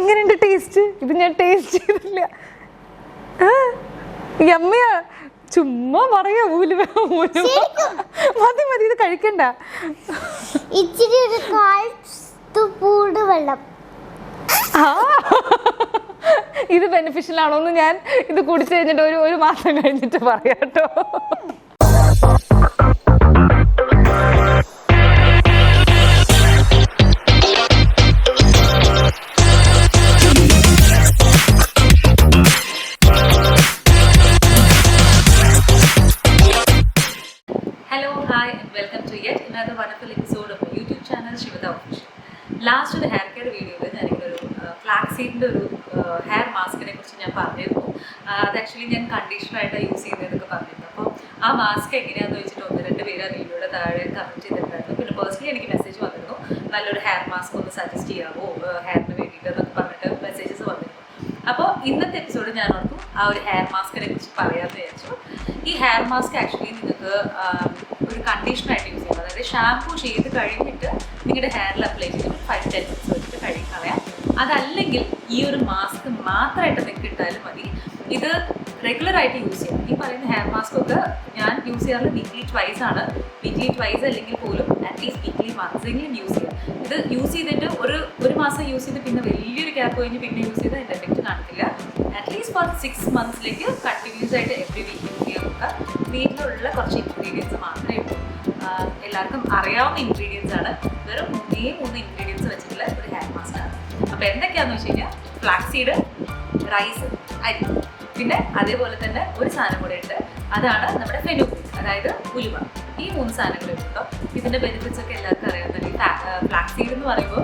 എങ്ങനെയുണ്ട് ടേസ്റ്റ്? ഇത് ഞാൻ ടേസ്റ്റ് ചെയ്തില്ല. യമ്മിയാ, ചുമ്മാ പറയാ. ഉലുവ മതി മതി, ഇത് കഴിക്കണ്ട. ഇച്ചിരി ഒരു 1/4 സ്പൂൺ വെള്ളം. ഇത് ബെനിഫിഷ്യൽ ആണോന്ന് ഞാൻ ഇത് കുടിച്ചു കഴിഞ്ഞിട്ട് ഒരു മാസം കഴിഞ്ഞിട്ട് പറയാട്ടോ. Hello, hi and welcome to yet another wonderful episode of my YouTube channel Shivata Official. Last ഒരു ഹെയർ കെയർ വീഡിയോയിൽ ഞാനിങ്ങനൊരു ഫ്ലാക്സീഡിൻ്റെ ഒരു ഹെയർ മാസ്കിനെ കുറിച്ച് ഞാൻ പറഞ്ഞിരുന്നു. അത് ആക്ച്വലി ഞാൻ കണ്ടീഷണറായിട്ടാണ് യൂസ് ചെയ്യുന്നതെന്നൊക്കെ പറഞ്ഞിരുന്നു. അപ്പോൾ ആ മാസ്ക് എങ്ങനെയാണെന്ന് വെച്ചിട്ട് 1-2 പേര് ആ വീഡിയോയുടെ താഴെ കമൻറ്റ് ചെയ്തിട്ടുണ്ടായിരുന്നു. പിന്നെ പേഴ്സണലി എനിക്ക് മെസ്സേജ് വന്നിരുന്നു, നല്ലൊരു ഹെയർ മാസ്ക് ഒന്ന് സജസ്റ്റ് ചെയ്യാമോ ഹെയറിന് വേണ്ടിയിട്ട് എന്നൊക്കെ പറഞ്ഞിട്ട് മെസ്സേജസ് വന്നിരുന്നു. അപ്പോൾ ഇന്നത്തെ എപ്പിസോഡ് ഞാൻ ഓർത്തു ആ ഒരു ഹെയർ മാസ്കിനെ കുറിച്ച് പറയാമെന്ന് വിചാരിച്ചു. ഈ ഹെയർ മാസ്ക് ആക്ച്വലി നിങ്ങൾക്ക് ഒരു കണ്ടീഷണറായിട്ട് യൂസ് ചെയ്യാം. അതായത് ഷാംപൂ ചെയ്ത് കഴിഞ്ഞിട്ട് നിങ്ങളുടെ ഹെയറിൽ അപ്ലൈ ചെയ്തിട്ട് 5-10 മിനിറ്റ്സ് വെച്ചിട്ട് കഴുകി കളയാം. അതല്ലെങ്കിൽ ഈ ഒരു മാസ്ക് മാത്രമായിട്ട് നിങ്ങൾക്ക് ഇട്ടാലും മതി. ഇത് റെഗുലറായിട്ട് യൂസ് ചെയ്യാം. ഈ പറയുന്ന ഹെയർ മാസ്ക് ഒക്കെ ഞാൻ യൂസ് ചെയ്യാറുള്ളത് വീക്ക്ലി ട്വൈസ് ആണ്. വീക്ക്ലി ട്വൈസ് അല്ലെങ്കിൽ പോലും അറ്റ്ലീസ്റ്റ് വീക്ക്ലി വൺസെങ്കിലും യൂസ് ചെയ്യാം. ഇത് യൂസ് ചെയ്തിട്ട് ഒരു മാസം യൂസ് ചെയ്ത് പിന്നെ വലിയൊരു ഗ്യാപ്പ് കഴിഞ്ഞ് പിന്നെ യൂസ് ചെയ്ത് അതിൻ്റെ എഫക്റ്റ് കാണിക്കില്ല. അറ്റ്ലീസ്റ്റ് ഫോർ 6 മന്ത്സിലേക്ക് കണ്ടിന്യൂസ് ആയിട്ട് എവറി വീക്ക് യൂസ് ചെയ്യാൻ നോക്കുക. വീട്ടിലുള്ള കുറച്ച് ഇൻഗ്രീഡിയൻസ് മാത്രമേ ഉള്ളൂ. എല്ലാവർക്കും അറിയാവുന്ന ഇൻഗ്രീഡിയൻസ് ആണ്. വെറും 3 ഇൻഗ്രീഡിയൻസ് വെച്ചിട്ടുള്ള ഒരു ഹെയർ മാസ്ക് ആണ്. അപ്പോൾ എന്തൊക്കെയാണെന്ന് വെച്ച് കഴിഞ്ഞാൽ ഫ്ലാക്സീഡ്, റൈസ്, അരി, പിന്നെ അതേപോലെ തന്നെ ഒരു സാധനം കൂടെ ഉണ്ട്. അതാണ് നമ്മുടെ ഫെനുഗ്രീക്ക്, അതായത് ഉലുവ. ഈ 3 സാധനങ്ങൾ കേട്ടോ. ഇതിൻ്റെ ബെനിഫിറ്റ്സ് ഒക്കെ എല്ലാവർക്കും അറിയാവുന്നതാണ്. ഈ ഫ്ലാക്സീഡ് എന്ന് പറയുമ്പോൾ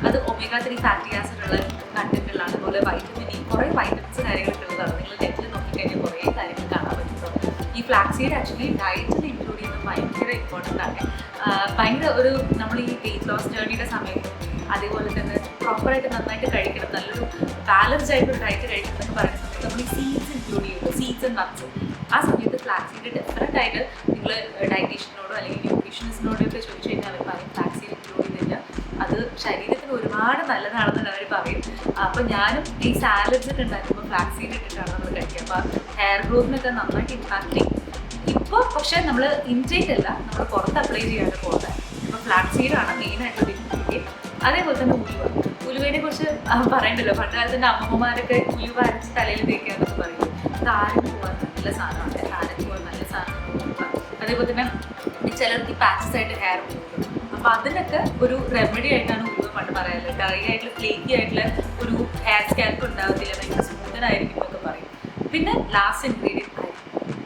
അത് omega-3 ഫാറ്റി ആസിഡ് ഉള്ള കണ്ടന്റുകളാണ്. അതുപോലെ വൈറ്റമിൻ ഇ, കുറേ വൈറ്റമിൻസ് കാര്യങ്ങളൊക്കെ ഉള്ളതാണ്. നിങ്ങൾ നെറ്റിൽ നോക്കിക്കഴിഞ്ഞാൽ കുറേ കാര്യങ്ങൾ കാണാൻ പറ്റും. ഈ ഫ്ലാക്സീഡ് ആക്ച്വലി ഡയറ്റിൽ ഇൻക്ലൂഡ് ചെയ്യുന്നത് ഭയങ്കര ഇമ്പോർട്ടൻ്റ് ആണ്. ഭയങ്കര ഒരു നമ്മൾ ഈ വെയിറ്റ് ലോസ് ജേർണിയുടെ സമയത്തും അതേപോലെ തന്നെ പ്രോപ്പറായിട്ട് നന്നായിട്ട് കഴിക്കണം, നല്ലൊരു ബാലൻസ്ഡ് ആയിട്ടൊരു ഡയറ്റ് കഴിക്കണം എന്നൊക്കെ പറയുന്ന സമയത്ത് നമ്മൾ ഈ സീഡ്സ് ഇൻക്ലൂഡ് ചെയ്യുമല്ലോ, സീഡ്സ് ആൻഡ് നട്ട്സ്. ആ സമയത്ത് ഫ്ലാക്സീഡ് ഡെഫിനറ്റ് ആയിട്ട് നിങ്ങൾ ഡയറ്റീഷ്യനോടോ അല്ലെങ്കിൽ ന്യൂട്രീഷനിസ്റ്റിനോടോ ഒക്കെ ചോദിച്ചു കഴിഞ്ഞാൽ അവർ പറയും ഫ്ലാക്സീഡ് ഇൻക്ലൂഡ് ചെയ്ത് കഴിഞ്ഞാൽ അത് ശരീരത്തിന് ഒരുപാട് നല്ലതാണെന്ന് അവർ പറയും. അപ്പോൾ ഞാനും ഈ സാലഡ്സ് ഒക്കെ ഉണ്ടാക്കുമ്പോൾ ഫ്ലാക്സീഡ് ഇട്ടിട്ടാണ് നമ്മൾ കഴിക്കുക. അപ്പോൾ ഹെയർ ഗ്രോത്തിനൊക്കെ നന്നായിട്ട് ഇമ്പാക്ട് ചെയ്യും. ഇപ്പോൾ പക്ഷേ നമ്മൾ ഇൻടേക്ക് അല്ല, നമ്മൾ പുറത്ത് അപ്ലൈ ചെയ്യാണ്ട് പോകുന്നത്. ഇപ്പോൾ ഫ്ലാക്സീഡാണ് മെയിനായിട്ടൊരു ഇൻഗ്രീഡിയൻറ്റ്. അതേപോലെ തന്നെ ഉലുവയെ കുറിച്ച് പറയണ്ടല്ലോ. പണ്ട് കാലത്ത് തന്നെ അമ്മമ്മമാരൊക്കെ ഉലുവ അരച്ച് തലയിൽ തേക്കാന്നൊക്കെ പറയും. താരന് പോകാൻ നല്ല സാധനമാണ്, താരന് പോകാൻ നല്ല സാധനമാണ്. അതേപോലെ തന്നെ ചിലർക്ക് പാച്ചസ് ആയിട്ട് ഹെയർ പോകും. അപ്പോൾ അതിനൊക്കെ ഒരു റെമഡി ആയിട്ടാണ് ഉലുവ പണ്ട് പറയാറുള്ളത്. ഡ്രൈ ആയിട്ടുള്ള ഫ്ലേക്കി ആയിട്ടുള്ള ഒരു ഹെയർ സ്കാൽപ്പ് ഉണ്ടാകത്തില്ല, ഭയങ്കര സ്മൂത്തനായിരിക്കും എന്നൊക്കെ പറയും. പിന്നെ ലാസ്റ്റ് ഇൻഗ്രീഡിയൻറ്റ്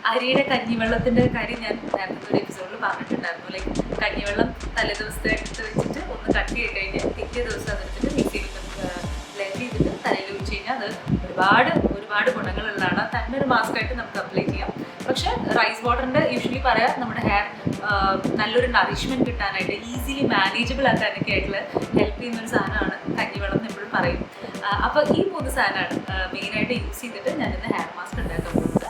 അരിയുടെ കഞ്ഞിവെള്ളത്തിൻ്റെ കാര്യം ഞാൻ നേരത്തെ ഒരു എപ്പിസോഡിൽ പറഞ്ഞിട്ടുണ്ടായിരുന്നു. ലൈക്ക് കഞ്ഞിവെള്ളം തലേദിവസത്തെ എടുത്ത് വെച്ചിട്ട് ഒന്ന് കട്ട് ചെയ്ത് കഴിഞ്ഞ് പിറ്റേ ദിവസം അതെടുത്തിട്ട് മിക്സിയിൽ ബ്ലെൻഡ് ചെയ്തിട്ട് തലയിൽ ഒഴിച്ച് കഴിഞ്ഞാൽ അത് ഒരുപാട് ഗുണങ്ങളുള്ളതാണ്. തന്നെ ഒരു മാസ്കായിട്ട് നമുക്ക് അപ്ലൈ ചെയ്യാം. പക്ഷേ റൈസ് വാട്ടറിൻ്റെ യൂഷ്വലി പറയാം നമ്മുടെ ഹെയർ നല്ലൊരു നറിഷ്മെൻറ്റ് കിട്ടാനായിട്ട് ഈസിലി മാനേജബിൾ ആക്കാനൊക്കെ ആയിട്ടുള്ള ഹെൽപ്പ് ചെയ്യുന്നൊരു സാധനമാണ് കഞ്ഞിവെള്ളം എന്ന് എപ്പോഴും പറയും. അപ്പോൾ ഈ 3 സാധനമാണ് മെയിനായിട്ട് യൂസ് ചെയ്തിട്ട് ഞാനിന്ന് ഹെയർ മാസ്ക് ഉണ്ടാക്കാൻ പോകുന്നത്.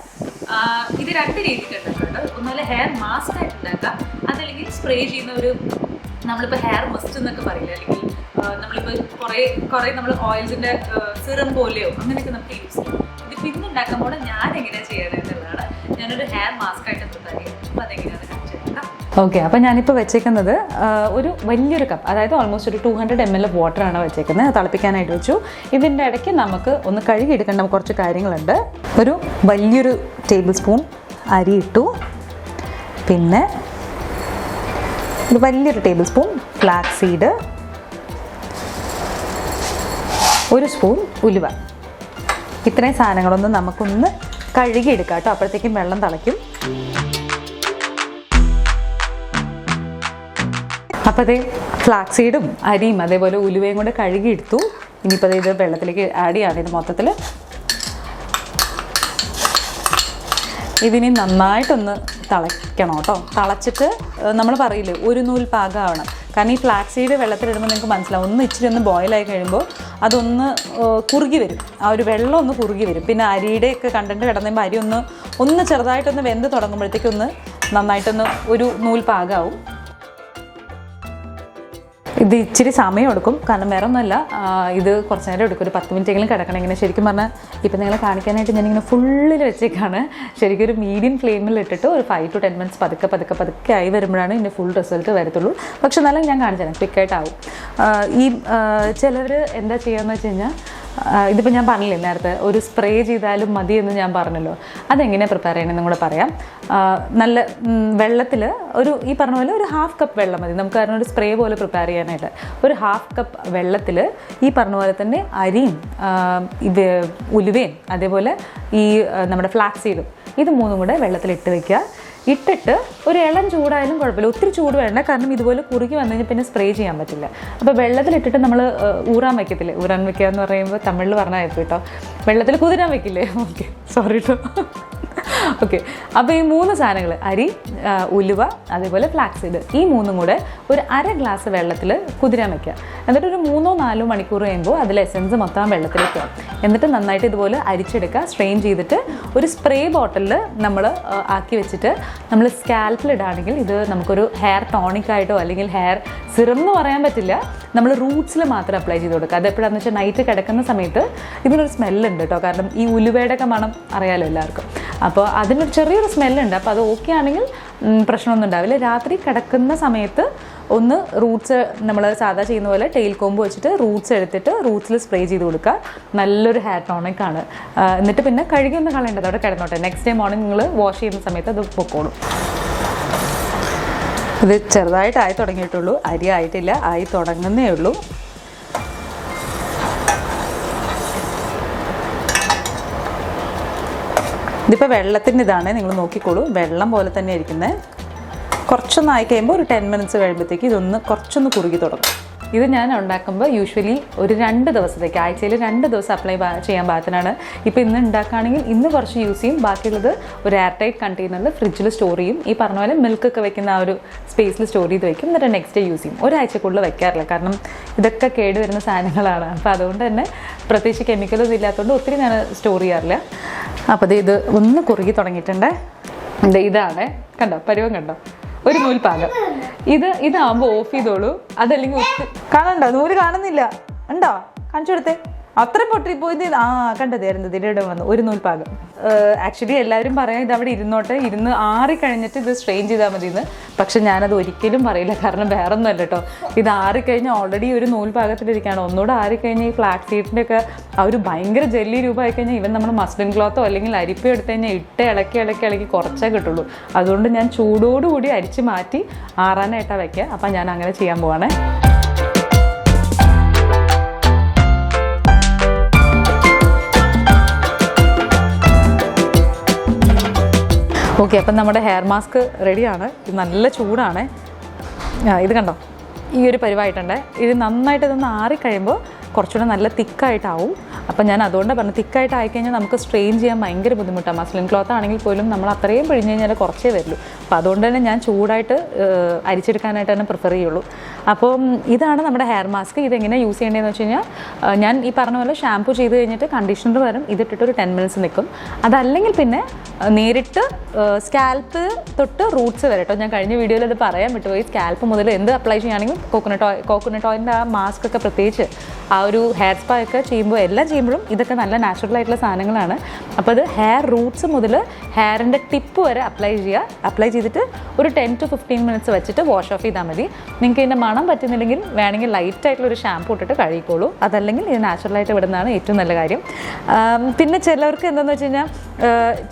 ഇത് 2 രീതിക്ക് ഉണ്ടാക്കുന്നുണ്ട്. ഒന്നുമല്ല ഹെയർ മാസ്ക് ആയിട്ട് ഉണ്ടാക്കാം, അതല്ലെങ്കിൽ സ്പ്രേ ചെയ്യുന്ന ഒരു നമ്മളിപ്പോൾ ഹെയർ മസ്റ്റ് എന്നൊക്കെ പറയില്ല, അല്ലെങ്കിൽ നമ്മളിപ്പോൾ കുറേ നമ്മൾ ഓയിൽസിൻ്റെ സിറം പോലെയോ അങ്ങനെയൊക്കെ നമുക്ക് യൂസ് ചെയ്യും. ഇത് പിന്നെ ഉണ്ടാക്കുമ്പോൾ ഞാൻ എങ്ങനെയാണ് ചെയ്യണത് എന്നുള്ളതാണ്. ഞാനൊരു ഹെയർ മാസ്ക് ആയിട്ട് പ്രിപ്പയർ ചെയ്യും. അപ്പോൾ അതെങ്ങനെയാണെന്ന് കാണിച്ചിട്ടുണ്ടാക്കാം. ഓക്കെ, അപ്പോൾ ഞാനിപ്പോൾ വെച്ചേക്കുന്നത് ഒരു വലിയൊരു കപ്പ്, അതായത് ഓൾമോസ്റ്റ് ഒരു 200 ml ഓഫ് വാട്ടറാണ് വെച്ചേക്കുന്നത്. തിളപ്പിക്കാനായിട്ട് വെച്ചു. ഇതിൻ്റെ ഇടയ്ക്ക് നമുക്ക് ഒന്ന് കഴുകിയെടുക്കേണ്ട കുറച്ച് കാര്യങ്ങളുണ്ട്. ഒരു വലിയൊരു ടേബിൾ സ്പൂൺ അരി ഇട്ടു. പിന്നെ ഒരു വലിയൊരു tablespoon flax seed, 1 spoon ഉലുവ. ഇത്രയും സാധനങ്ങളൊന്ന് നമുക്കൊന്ന് കഴുകിയെടുക്കാം കേട്ടോ. അപ്പോഴത്തേക്കും വെള്ളം തിളയ്ക്കും. അപ്പോൾ അതേ ഫ്ലാക്സ് സീഡും അരിയും അതേപോലെ ഉലുവയും കൂടെ കഴുകിയെടുത്തു. ഇനിയിപ്പോൾ ഇത് വെള്ളത്തിലേക്ക് ആഡ് ചെയ്യാണ്. ഇത് മൊത്തത്തിൽ ഇതിനി നന്നായിട്ടൊന്ന് തിളയ്ക്കണം കേട്ടോ. തിളച്ചിട്ട് നമ്മൾ പറയില്ലേ ഒരു നൂൽ പാകമാവണം. കാരണം ഈ ഫ്ലാക്സ് സീഡ് വെള്ളത്തിലിടുമ്പോൾ നിങ്ങൾക്ക് മനസ്സിലാവും, ഇച്ചിരി ഒന്ന് ബോയിലായി കഴിയുമ്പോൾ അതൊന്ന് കുറുകി വരും. ആ ഒരു വെള്ളം ഒന്ന് കുറുകി വരും. പിന്നെ അരിയുടെയൊക്കെ കണ്ടൻറ്റ് കിടന്നുമ്പോൾ അരി ഒന്ന് ചെറുതായിട്ടൊന്ന് വെന്ത് തുടങ്ങുമ്പോഴത്തേക്കൊന്ന് നന്നായിട്ടൊന്ന് ഒരു നൂൽ പാകമാവും. ഇത് ഇച്ചിരി സമയം എടുക്കും, കാരണം വേറെ ഒന്നുമല്ല, ഇത് കുറച്ച് നേരം എടുക്കും, ഒരു 10 മിനിറ്റെങ്കിലും കിടക്കണം. ഇങ്ങനെ ശരിക്കും പറഞ്ഞാൽ ഇപ്പം നിങ്ങളെ കാണിക്കാനായിട്ട് ഞാനിങ്ങനെ ഫുള്ളിൽ വെച്ചേക്കാണ്. ശരിക്കും ഒരു മീഡിയം ഫ്ലെയിമിൽ ഇട്ടിട്ട് ഒരു 5 to 10 മിനിറ്റ്സ് പതുക്കെ ആയി വരുമ്പോഴാണ് ഇതിൻ്റെ ഫുൾ റിസൾട്ട് വരത്തുള്ളൂ. പക്ഷെ എന്നാലും ഞാൻ കാണിച്ചു തരാം, ക്വിക്കായിട്ടാവും. ഈ ചിലർ എന്താ ചെയ്യുകയെന്ന് വെച്ച് കഴിഞ്ഞാൽ, ഇതിപ്പോൾ ഞാൻ പറഞ്ഞില്ലേ നേരത്തെ, ഒരു സ്പ്രേ ചെയ്താലും മതി എന്ന് ഞാൻ പറഞ്ഞല്ലോ. അതെങ്ങനെയാണ് പ്രിപ്പയർ ചെയ്യണമെന്നും കൂടെ പറയാം. നല്ല വെള്ളത്തിൽ ഈ പറഞ്ഞ പോലെ ഒരു 1/2 കപ്പ് വെള്ളം മതി നമുക്ക് കാരണം ഒരു സ്പ്രേ പോലെ പ്രിപ്പയർ ചെയ്യാനായിട്ട്. ഒരു 1/2 കപ്പ് വെള്ളത്തിൽ ഈ പറഞ്ഞ പോലെ തന്നെ അരിയും ഉലുവയും അതേപോലെ ഈ നമ്മുടെ ഫ്ലാക്സ് സീഡും ഇത് 3 കൂടെ വെള്ളത്തിലിട്ട് വെക്കുക. ഇട്ടിട്ട് ഒരു ഇളം ചൂടായാലും കുഴപ്പമില്ല, ഒത്തിരി ചൂട് വേണ്ട, കാരണം ഇതുപോലെ കുറുകി വന്നു കഴിഞ്ഞാൽ പിന്നെ സ്പ്രേ ചെയ്യാൻ പറ്റില്ല. അപ്പോൾ വെള്ളത്തിലിട്ടിട്ട് നമ്മൾ ഊറാൻ വയ്ക്കത്തില്ലേ, ഊറാൻ വയ്ക്കുക എന്ന് പറയുമ്പോൾ തമിഴിൽ പറഞ്ഞായിരുന്നു കേട്ടോ, വെള്ളത്തിൽ കുതിരാൻ വയ്ക്കില്ലേ, ഓക്കെ സോറി കേട്ടോ. ഓക്കെ, അപ്പോൾ ഈ 3 സാധനങ്ങൾ അരി, ഉലുവ അതേപോലെ ഫ്ലാക്സ് സീഡ്, ഈ 3 കൂടെ ഒരു 1/2 ഗ്ലാസ് വെള്ളത്തിൽ കുതിരാൻ വയ്ക്കുക. എന്നിട്ട് ഒരു 3-4 മണിക്കൂർ കഴിയുമ്പോൾ അതിൽ എസെൻസ് മൊത്തം വെള്ളത്തിലേക്ക് ആവും. എന്നിട്ട് നന്നായിട്ട് ഇതുപോലെ അരിച്ചെടുക്കുക, സ്ട്രെയിൻ ചെയ്തിട്ട് ഒരു സ്പ്രേ ബോട്ടിലിൽ നമ്മൾ ആക്കി വെച്ചിട്ട് നമ്മൾ സ്കാൽപ്പിലിടാണെങ്കിൽ ഇത് നമുക്കൊരു ഹെയർ ടോണിക്കായിട്ടോ അല്ലെങ്കിൽ ഹെയർ സിറം എന്ന് പറയാൻ പറ്റില്ല, നമ്മൾ റൂട്ട്സിൽ മാത്രം അപ്ലൈ ചെയ്ത് കൊടുക്കുക. അതെപ്പോഴാണെന്ന് വെച്ചാൽ നൈറ്റ് കിടക്കുന്ന സമയത്ത് ഇതിനൊരു സ്മെല്ലുണ്ട് കേട്ടോ, കാരണം ഈ ഉലുവയുടെ ഒക്കെ മണം അറിയാമല്ലോ എല്ലാവർക്കും. അപ്പോൾ അതിനൊരു ചെറിയൊരു സ്മെല്ലുണ്ട്. അപ്പോൾ അത് ഓക്കെ ആണെങ്കിൽ പ്രശ്നമൊന്നും ഉണ്ടാവില്ല. രാത്രി കിടക്കുന്ന സമയത്ത് ഒന്ന് റൂട്ട്സ് നമ്മൾ സാധാ ചെയ്യുന്ന പോലെ ടെയിൽ കോമ്പ് വെച്ചിട്ട് റൂട്ട്സ് എടുത്തിട്ട് റൂട്ട്സിൽ സ്പ്രേ ചെയ്ത് കൊടുക്കുക. നല്ലൊരു ഹെയർ ടോണിക്കാണ്. എന്നിട്ട് പിന്നെ കഴുകിയൊന്നും കളയേണ്ടത്, അവിടെ കിടന്നോട്ടെ. നെക്സ്റ്റ് ഡേ മോർണിംഗ് നിങ്ങൾ വാഷ് ചെയ്യുന്ന സമയത്ത് അത് പൊക്കോളും. ഇത് ചെറുതായിട്ട് ആയി തുടങ്ങിയിട്ടുള്ളൂ, അരി ആയിട്ടില്ല, ആയി തുടങ്ങുന്നേ ഉള്ളൂ. ഇതിപ്പോൾ വെള്ളത്തിൻ്റെ ഇതാണ്, നിങ്ങൾ നോക്കിക്കോളൂ, വെള്ളം പോലെ തന്നെ ഇരിക്കുന്നത്. കുറച്ചൊന്ന് ആയി കഴിയുമ്പോൾ ഒരു 10 മിനിറ്റ്സ് കഴിയുമ്പോഴത്തേക്ക് ഇതൊന്ന് കുറച്ചൊന്ന് കുറുകി തുടങ്ങും. ഇത് ഞാൻ ഉണ്ടാക്കുമ്പോൾ യൂഷ്വലി ഒരു 2 ദിവസത്തേക്ക്, ആഴ്ചയിൽ 2 ദിവസം അപ്ലൈ ചെയ്യാൻ പാകത്തിനാണ്. ഇപ്പോൾ ഇന്ന് ഉണ്ടാക്കുകയാണെങ്കിൽ ഇന്ന് കുറച്ച് യൂസ് ചെയ്യും, ബാക്കിയുള്ളത് ഒരു എയർ ടൈറ്റ് കണ്ടെയ്നറിൽ ഫ്രിഡ്ജിൽ സ്റ്റോർ ചെയ്യും. ഈ പറഞ്ഞ പോലെ മിൽക്കൊക്കെ വെക്കുന്ന ആ ഒരു സ്പേസിൽ സ്റ്റോർ ചെയ്ത് വെക്കും. എന്നിട്ട് നെക്സ്റ്റ് ഡേ യൂസ് ചെയ്യും. ഒരാഴ്ചക്കുള്ളിൽ വെക്കാറില്ല, കാരണം ഇതൊക്കെ കേടുവരുന്ന സാധനങ്ങളാണ്. അപ്പോൾ അതുകൊണ്ട് തന്നെ പ്രത്യേകിച്ച് കെമിക്കലൊന്നും ഇല്ലാത്തതുകൊണ്ട് ഒത്തിരി ഞാൻ സ്റ്റോർ ചെയ്യാറില്ല. അപ്പോൾ ഇത് ഒന്ന് കുറുകി തുടങ്ങിയിട്ടുണ്ട്. ഇതാണ് കണ്ടോ, പരുവം കണ്ടോ, ഒരു നൂൽപാകം. ഇതാകുമ്പോൾ ഓഫ് ചെയ്തോളൂ, അതല്ലെങ്കിൽ കാണണ്ടോ, നൂല് കാണുന്നില്ല, ഉണ്ടോ, കാണിച്ചു കൊടുത്തേ, അത്രയും പൊട്ടിപ്പോയത്. കണ്ടതായിരുന്നു, ഇതിലിടെ വന്നു ഒരു നൂൽപാകം. ആക്ച്വലി എല്ലാവരും പറയാം ഇത് അവിടെ ഇരുന്നോട്ടെ, ഇരുന്ന് ആറിക്കഴിഞ്ഞിട്ട് ഇത് സ്ട്രെയിൻ ചെയ്താൽ മതി എന്ന്. പക്ഷെ ഞാനത് ഒരിക്കലും പറയില്ല, കാരണം വേറെ ഒന്നുമല്ല കേട്ടോ. ഇത് ആറിക്കഴിഞ്ഞാൽ ഓൾറെഡി ഒരു നൂൽപാകത്തിലിരിക്കുകയാണ്. ഒന്നുകൂടെ ആറിക്കഴിഞ്ഞാൽ ഈ ഫ്ലാക്സ് സീഡിൻ്റെ ഒക്കെ ആ ഒരു ഭയങ്കര ജെല്ലി രൂപമായി കഴിഞ്ഞാൽ ഇവൻ നമ്മൾ മസ്ലിൻ ക്ലോത്തോ അല്ലെങ്കിൽ അരിപ്പയോ എടുത്തു കഴിഞ്ഞാൽ ഇട്ട് ഇളക്കി കുറച്ചേ കിട്ടുള്ളൂ. അതുകൊണ്ട് ഞാൻ ചൂടോടുകൂടി അരിച്ച് മാറ്റി ആറാനായിട്ടാണ് വയ്ക്കുക. അപ്പം ഞാൻ അങ്ങനെ ചെയ്യാൻ പോവാണേ. ഓക്കെ, അപ്പം നമ്മുടെ ഹെയർ മാസ്ക് റെഡിയാണ്. ഇത് നല്ല ചൂടാണ്. ഇത് കണ്ടോ, ഈ ഒരു പരിവായിട്ടുണ്ട്. ഇത് നന്നായിട്ട് ഇതൊന്ന് ആറിക്കഴിയുമ്പോൾ കുറച്ചുകൂടെ നല്ല തിക്കായിട്ടാവും. അപ്പം ഞാൻ അതുകൊണ്ടാണ് പറഞ്ഞത്, തിക്കായിട്ട് ആയിക്കഴിഞ്ഞാൽ നമുക്ക് സ്ട്രെയിൻ ചെയ്യാൻ ഭയങ്കര ബുദ്ധിമുട്ടാണ്. മസ്ലിൻ ക്ലോത്ത് ആണെങ്കിൽ പോലും നമ്മൾ അത്രയും പിഴിഞ്ഞ് കഴിഞ്ഞാൽ കുറച്ചേ വരുള്ളൂ. അപ്പോൾ അതുകൊണ്ട് തന്നെ ഞാൻ ചൂടായിട്ട് അരിച്ചെടുക്കാനായിട്ട് തന്നെ പ്രിഫർ ചെയ്യുള്ളൂ. അപ്പം ഇതാണ് നമ്മുടെ ഹെയർ മാസ്ക്. ഇതെങ്ങനെ യൂസ് ചെയ്യേണ്ടതെന്ന് വെച്ച് കഴിഞ്ഞാൽ, ഞാൻ ഈ പറഞ്ഞ പോലെ ഷാമ്പു ചെയ്ത് കഴിഞ്ഞിട്ട് കണ്ടീഷണർ വരും, ഇതിട്ടിട്ട് ഒരു 10 മിനിറ്റ്സ് നിൽക്കും. അതല്ലെങ്കിൽ പിന്നെ നേരിട്ട് സ്കാൽപ്പ് തൊട്ട് റൂട്ട്സ് വരെ കേട്ടോ. ഞാൻ കഴിഞ്ഞ വീഡിയോയിൽ അത് പറയാൻ വിട്ടുപോയി. സ്കാൽപ്പ് മുതൽ എന്ത് അപ്ലൈ ചെയ്യുകയാണെങ്കിലും കോക്കനട്ട് ഓയിലിൻ്റെ ആ മാസ്ക് ഒക്കെ പ്രത്യേകിച്ച് ആ ഒരു ഹെയർ സ്പാ ഒക്കെ ചെയ്യുമ്പോൾ എല്ലാം ചെയ്യുമ്പോഴും ഇതൊക്കെ നല്ല നാച്ചുറൽ ആയിട്ടുള്ള സാധനങ്ങളാണ്. അപ്പോൾ അത് ഹെയർ റൂട്ട്സ് മുതൽ ഹെയറിൻ്റെ ടിപ്പ് വരെ അപ്ലൈ ചെയ്തിട്ട് ഒരു 10 to 15 മിനിറ്റ്സ് വെച്ചിട്ട് വാഷ് ഓഫ് ചെയ്താൽ മതി. നിങ്ങൾക്ക് ഇതിൻ്റെ മണം പറ്റുന്നില്ലെങ്കിൽ വേണമെങ്കിൽ ലൈറ്റായിട്ടുള്ളൊരു ഷാമ്പു ഇട്ടിട്ട് കഴുകിക്കോളൂ. അതല്ലെങ്കിൽ ഇത് നാച്ചുറലായിട്ട് വിടുന്നതാണ് ഏറ്റവും നല്ല കാര്യം. പിന്നെ ചിലവർക്ക് എന്താണെന്ന് വെച്ച് കഴിഞ്ഞാൽ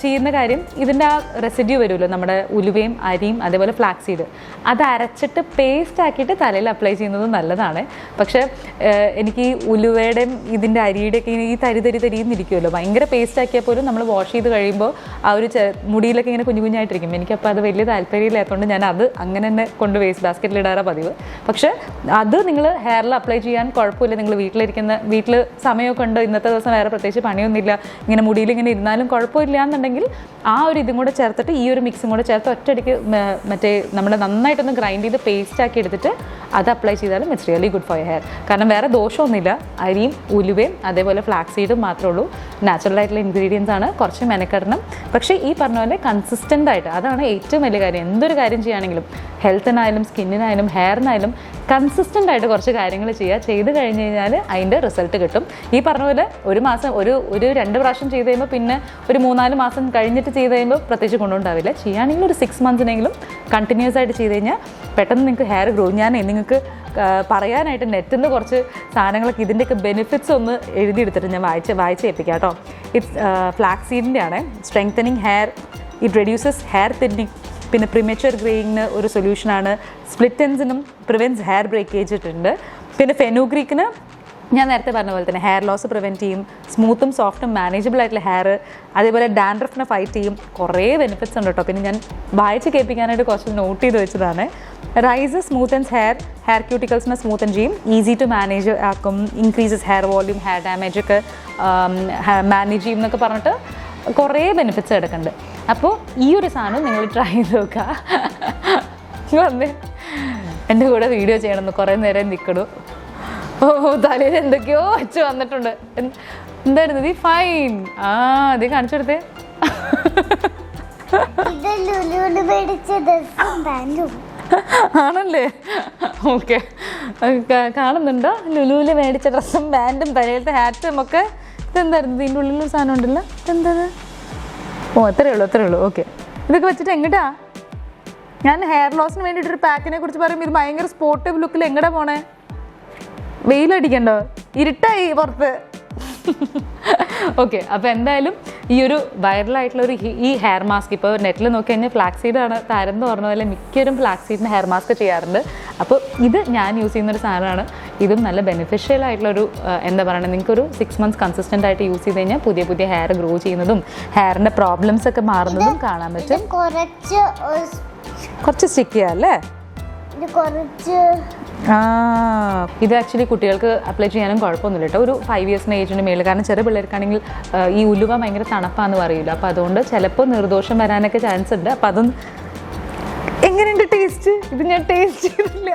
ചെയ്യുന്ന കാര്യം, ഇതിൻ്റെ ആ റെസിഡ്യൂ വരുമല്ലോ, നമ്മുടെ ഉലുവയും അരിയും അതേപോലെ ഫ്ലാക്സ് സീഡ്, അത് അരച്ചിട്ട് പേസ്റ്റ് ആക്കിയിട്ട് തലയിൽ അപ്ലൈ ചെയ്യുന്നത് നല്ലതാണ്. പക്ഷേ എനിക്ക് ഈ ഉലുവയുടെയും ഇതിൻ്റെ അരിയുടെയൊക്കെ ഈ തരിന്നിരിക്കുമല്ലോ, ഭയങ്കര പേസ്റ്റ് ആക്കിയാൽ പോലും നമ്മൾ വാഷ് ചെയ്ത് കഴിയുമ്പോൾ ആ ഒരു മുടിയിലൊക്കെ ഇങ്ങനെ കുഞ്ഞായിട്ടിരിക്കും. എനിക്കപ്പോൾ അത് വലിയ താല്പര്യമില്ലാത്തതുകൊണ്ട് ഞാൻ അത് അങ്ങനെ തന്നെ കൊണ്ട് വേസ്റ്റ് ബാസ്ക്കറ്റിൽ ഇടാറാണ് പതിവ്. പക്ഷേ അത് നിങ്ങൾ ഹെയറിൽ അപ്ലൈ ചെയ്യാൻ കുഴപ്പമില്ല. നിങ്ങൾ വീട്ടിൽ സമയമൊക്കെ ഉണ്ട്, ഇന്നത്തെ ദിവസം വേറെ പ്രത്യേകിച്ച് പണിയൊന്നുമില്ല, ഇങ്ങനെ മുടിയിൽ ഇങ്ങനെ ഇരുന്നാലും കുഴപ്പമില്ല എന്നുണ്ടെങ്കിൽ ആ ഒരു ഇതും കൂടെ ചേർത്തിട്ട് ഈ ഒരു മിക്സും കൂടെ ചേർത്ത് ഒറ്റയടിക്ക് നമ്മൾ നന്നായിട്ടൊന്ന് ഗ്രൈൻഡ് ചെയ്ത് പേസ്റ്റ് ആക്കി എടുത്തിട്ട് അത് അപ്ലൈ ചെയ്താലും it's really good for your hair. കാരണം വേറെ ദോഷമൊന്നുമില്ല. അരിയും ഉലുവയും അതേപോലെ ഫ്ലാക്സ് സീഡും മാത്രമേ ഉള്ളൂ. നാച്ചുറൽ ആയിട്ടുള്ള ഇൻഗ്രീഡിയൻസ് ആണ്, കുറച്ച് മെനക്കെടണം. പക്ഷേ ഈ പറഞ്ഞ പോലെ കൺസിസ്റ്റൻ്റ് ആയിട്ട്, അതാണ് ഏറ്റവും വലിയ കാര്യം. എന്തൊരു കാര്യം ചെയ്യുകയാണെങ്കിലും ഹെൽത്തിനായാലും സ്കിന്നിനായാലും ഹെയറിനായാലും കൺസിസ്റ്റൻ്റ് ആയിട്ട് കുറച്ച് കാര്യങ്ങൾ ചെയ്ത് കഴിഞ്ഞ് കഴിഞ്ഞാൽ അതിൻ്റെ റിസൾട്ട് കിട്ടും. ഈ പറഞ്ഞ പോലെ ഒരു മാസം ഒരു 2 പ്രാവശ്യം ചെയ്ത് കഴിയുമ്പോൾ പിന്നെ ഒരു 3-4 മാസം കഴിഞ്ഞിട്ട് ചെയ്ത് കഴിയുമ്പോൾ പ്രത്യേകിച്ച് ഗുണമുണ്ടാവില്ല. ചെയ്യുകയാണെങ്കിൽ ഒരു 6 മന്ത്സിനെങ്കിലും കണ്ടിന്യൂസ് ആയിട്ട് ചെയ്ത് കഴിഞ്ഞാൽ പെട്ടെന്ന് നിങ്ങൾക്ക് ഹെയർ ഗ്രോ. ഞാൻ നിങ്ങൾക്ക് പറയാനായിട്ട് നെറ്റിൽ നിന്ന് കുറച്ച് സാധനങ്ങളൊക്കെ ഇതിൻ്റെയൊക്കെ ബെനിഫിറ്റ്സ് ഒന്ന് എഴുതിയെടുത്തിട്ട് ഞാൻ വായിച്ച് ഏൽപ്പിക്കാം കേട്ടോ. ഇറ്റ്സ് ഫ്ലാക്സ് സീഡിൻ്റെ ആണ്. Strengthening hair, it reduces hair thinning, പിന്നെ പ്രിമച്വർ ഗ്രേയിങ്ങിന് ഒരു സൊല്യൂഷനാണ്. സ്പ്ലിറ്റ് എൻസിനും പ്രിവെൻറ്റ്സ് ഹെയർ ബ്രേക്കേജ് ഇട്ടുണ്ട്. പിന്നെ ഫെനുഗ്രീക്കിന് ഞാൻ നേരത്തെ പറഞ്ഞ പോലെ തന്നെ ഹെയർ ലോസ് പ്രിവെൻറ്റ് ചെയ്യും, സ്മൂത്തും സോഫ്റ്റും മാനേജബിൾ ആയിട്ടുള്ള ഹെയർ, അതേപോലെ ഡാൻഡ്രഫിനെ ഫൈറ്റ് ചെയ്യും. കുറേ ബെനിഫിറ്റ്സ് ഉണ്ട് കേട്ടോ. പിന്നെ ഞാൻ വായിച്ച് കേൾപ്പിക്കാനായിട്ട് കുറച്ച് നോട്ട് ചെയ്ത് വെച്ചതാണ്. റൈസ് സ്മൂത്തൻസ് ഹെയർ ക്യൂട്ടിക്കൽസിനെ സ്മൂത്തൻ ചെയ്യും, ഈസി ടു മാനേജ് ആക്കും, increases hair volume, hair damage ഒക്കെ മാനേജ് ചെയ്യും എന്നൊക്കെ പറഞ്ഞിട്ട് കുറേ ബെനിഫിറ്റ്സ് എടുക്കുന്നുണ്ട്. അപ്പോൾ ഈ ഒരു സാധനം നിങ്ങൾ ട്രൈ ചെയ്ത് നോക്കുക. വന്നേ എൻ്റെ കൂടെ വീഡിയോ ചെയ്യണമെന്ന് കുറേ നേരം നിൽക്കണു. തലയിൽ എന്തൊക്കെയോ വെച്ച് വന്നിട്ടുണ്ട്. എന്തായിരുന്നു ഇത്? ഫൈൻ. അതേ കാണിച്ചെടുത്തേ. ആണല്ലേ? ഓക്കെ, കാണുന്നുണ്ടോ? ലുലുവിൽ മേടിച്ച ഡ്രസ്സും പാൻറ്റും തലയിലത്തെ ഹാറ്റും ഒക്കെ. ഇതെന്തായിരുന്നു? ഇതിൻ്റെ ഉള്ളിലൊരു സാധനം ഉണ്ടല്ലോ. ഇതെന്തത്? അത്രയേ ഉള്ളൂ. ഓക്കെ, ഇതൊക്കെ വെച്ചിട്ട് എങ്ങോട്ടാ? ഞാൻ ഹെയർ ലോസിന് വേണ്ടിയിട്ടൊരു പാക്കിനെ കുറിച്ച് പറയുമ്പോൾ ഇത് ഭയങ്കര സ്പോർട്ടീവ് ലുക്കിൽ എങ്ങടാ പോണേ? വെയിലടിക്കണ്ടോ? ഇരുട്ടായി പുറത്ത്. ഓക്കെ, അപ്പോൾ എന്തായാലും ഈ ഒരു വൈറലായിട്ടുള്ളൊരു ഈ ഹെയർ മാസ്ക് ഇപ്പോൾ നെറ്റിൽ നോക്കി കഴിഞ്ഞാൽ ഫ്ലാക്സ് സീഡാണ് താരം എന്ന് പറഞ്ഞ പോലെ മിക്കവരും ഫ്ലാക്സ് സീഡിന് ഹെയർ മാസ്ക് ചെയ്യാറുണ്ട്. അപ്പോൾ ഇത് ഞാൻ യൂസ് ചെയ്യുന്നൊരു സാധനമാണ്. ഇതും നല്ല ബെനിഫിഷ്യൽ ആയിട്ടുള്ളൊരു എന്താ പറയുക, നിങ്ങൾക്കൊരു 6 മന്ത്സ് കൺസിസ്റ്റൻ്റ് ആയിട്ട് യൂസ് ചെയ്ത് കഴിഞ്ഞാൽ പുതിയ ഹെയർ ഗ്രോ ചെയ്യുന്നതും ഹെയറിൻ്റെ പ്രോബ്ലംസ് ഒക്കെ മാറുന്നതും കാണാൻ പറ്റും. കുറച്ച് സ്റ്റിക്ക് ചെയ്യാം അല്ലേ? ഇത് ആക്ച്വലി കുട്ടികൾക്ക് അപ്ലൈ ചെയ്യാനും കുഴപ്പമൊന്നുമില്ല കേട്ടോ. ഒരു 5 ഇയേഴ്സിന് ഏജിന് മേളിൽ. കാരണം ചെറിയ പിള്ളേർക്കാണെങ്കിൽ ഈ ഉലുവ ഭയങ്കര തണുപ്പാന്ന് പറയില്ല. അപ്പോൾ അതുകൊണ്ട് ചിലപ്പോൾ നിർദോഷം വരാനൊക്കെ ചാൻസ് ഉണ്ട്. അപ്പം അതൊന്നും. എങ്ങനെയുണ്ട് ടേസ്റ്റ്? ഇത് ഞാൻ ടേസ്റ്റ് ചെയ്തില്ല.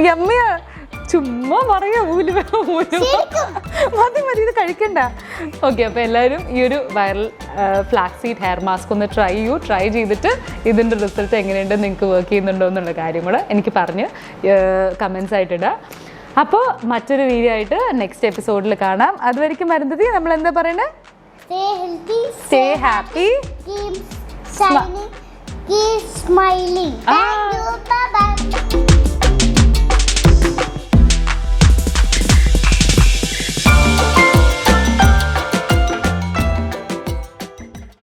യമ്മിയാ, ചുമ്മാ പറയാ. ഉലുവ മതി ഇത് കഴിക്കണ്ട. ഓക്കെ, അപ്പോൾ എല്ലാവരും ഈ ഒരു viral flax seed hair mask ഒന്ന് ട്രൈ ചെയ്തിട്ട് ഇതിൻ്റെ റിസൾട്ട് എങ്ങനെയുണ്ട്, നിങ്ങൾക്ക് വർക്ക് ചെയ്യുന്നുണ്ടോ എന്നുള്ള കാര്യം കൂടെ എനിക്ക് പറഞ്ഞ് കമൻസ് ആയിട്ടിടുക. അപ്പോൾ മറ്റൊരു വീഡിയോ ആയിട്ട് നെക്സ്റ്റ് എപ്പിസോഡിൽ കാണാം. അതുവരെയ്ക്കും വരുന്നത് നമ്മൾ എന്താ പറയണേ? Stay happy, keep smiling. Thank you. Bye bye.